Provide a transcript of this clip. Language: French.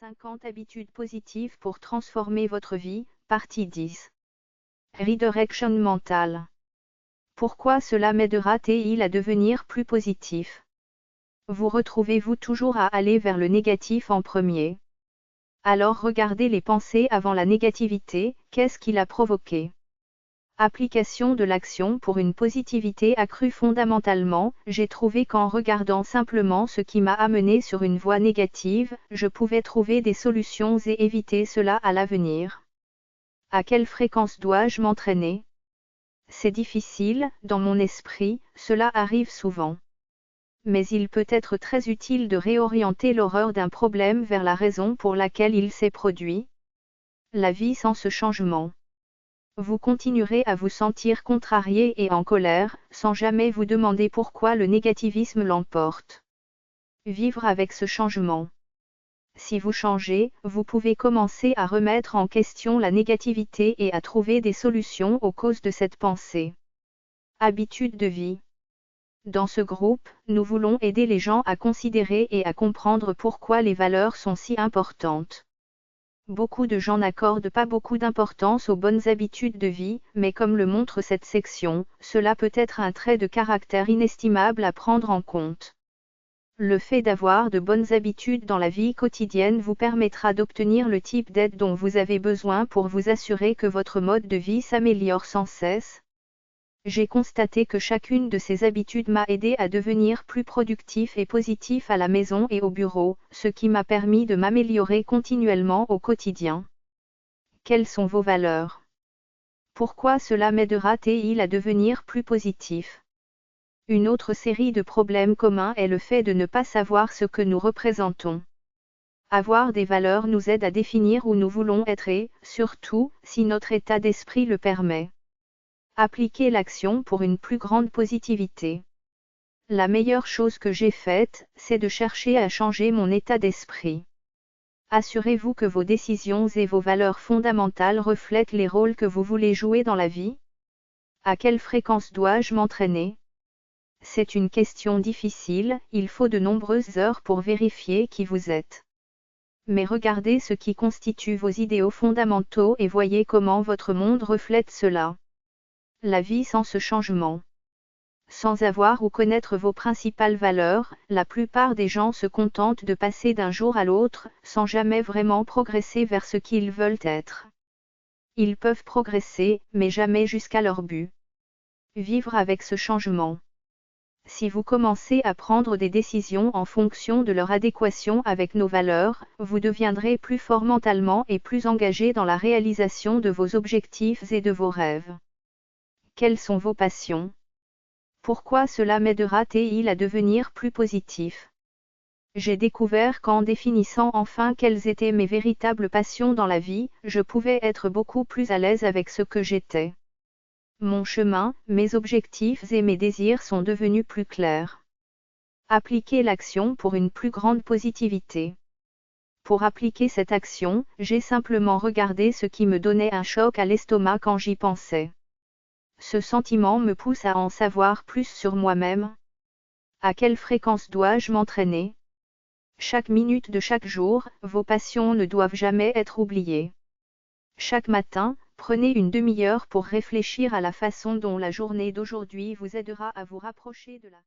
50 habitudes positives pour transformer votre vie, partie 10. Redirection mentale. Pourquoi cela m'aidera-t-il à devenir plus positif? Vous retrouvez-vous toujours à aller vers le négatif en premier? Alors regardez les pensées avant la négativité, qu'est-ce qui l'a provoqué? Application de l'action pour une positivité accrue. Fondamentalement, j'ai trouvé qu'en regardant simplement ce qui m'a amené sur une voie négative, je pouvais trouver des solutions et éviter cela à l'avenir. À quelle fréquence dois-je m'entraîner? C'est difficile, dans mon esprit, cela arrive souvent. Mais il peut être très utile de réorienter l'horreur d'un problème vers la raison pour laquelle il s'est produit. La vie sans ce changement. Vous continuerez à vous sentir contrarié et en colère, sans jamais vous demander pourquoi le négativisme l'emporte. Vivre avec ce changement. Si vous changez, vous pouvez commencer à remettre en question la négativité et à trouver des solutions aux causes de cette pensée. Habitude de vie. Dans ce groupe, nous voulons aider les gens à considérer et à comprendre pourquoi les valeurs sont si importantes. Beaucoup de gens n'accordent pas beaucoup d'importance aux bonnes habitudes de vie, mais comme le montre cette section, cela peut être un trait de caractère inestimable à prendre en compte. Le fait d'avoir de bonnes habitudes dans la vie quotidienne vous permettra d'obtenir le type d'aide dont vous avez besoin pour vous assurer que votre mode de vie s'améliore sans cesse. J'ai constaté que chacune de ces habitudes m'a aidé à devenir plus productif et positif à la maison et au bureau, ce qui m'a permis de m'améliorer continuellement au quotidien. Quelles sont vos valeurs? Pourquoi cela m'aidera-t-il à devenir plus positif? Une autre série de problèmes communs est le fait de ne pas savoir ce que nous représentons. Avoir des valeurs nous aide à définir où nous voulons être et, surtout, si notre état d'esprit le permet. Appliquer l'action pour une plus grande positivité. La meilleure chose que j'ai faite, c'est de chercher à changer mon état d'esprit. Assurez-vous que vos décisions et vos valeurs fondamentales reflètent les rôles que vous voulez jouer dans la vie. À quelle fréquence dois-je m'entraîner? C'est une question difficile, il faut de nombreuses heures pour vérifier qui vous êtes. Mais regardez ce qui constitue vos idéaux fondamentaux et voyez comment votre monde reflète cela. La vie sans ce changement. Sans avoir ou connaître vos principales valeurs, la plupart des gens se contentent de passer d'un jour à l'autre, sans jamais vraiment progresser vers ce qu'ils veulent être. Ils peuvent progresser, mais jamais jusqu'à leur but. Vivre avec ce changement. Si vous commencez à prendre des décisions en fonction de leur adéquation avec nos valeurs, vous deviendrez plus fort mentalement et plus engagé dans la réalisation de vos objectifs et de vos rêves. Quelles sont vos passions? Pourquoi cela m'aidera-t-il à devenir plus positif? J'ai découvert qu'en définissant enfin quelles étaient mes véritables passions dans la vie, je pouvais être beaucoup plus à l'aise avec ce que j'étais. Mon chemin, mes objectifs et mes désirs sont devenus plus clairs. Appliquer l'action pour une plus grande positivité. Pour appliquer cette action, j'ai simplement regardé ce qui me donnait un choc à l'estomac quand j'y pensais. Ce sentiment me pousse à en savoir plus sur moi-même. À quelle fréquence dois-je m'entraîner? Chaque minute de chaque jour, vos passions ne doivent jamais être oubliées. Chaque matin, prenez une demi-heure pour réfléchir à la façon dont la journée d'aujourd'hui vous aidera à vous rapprocher de la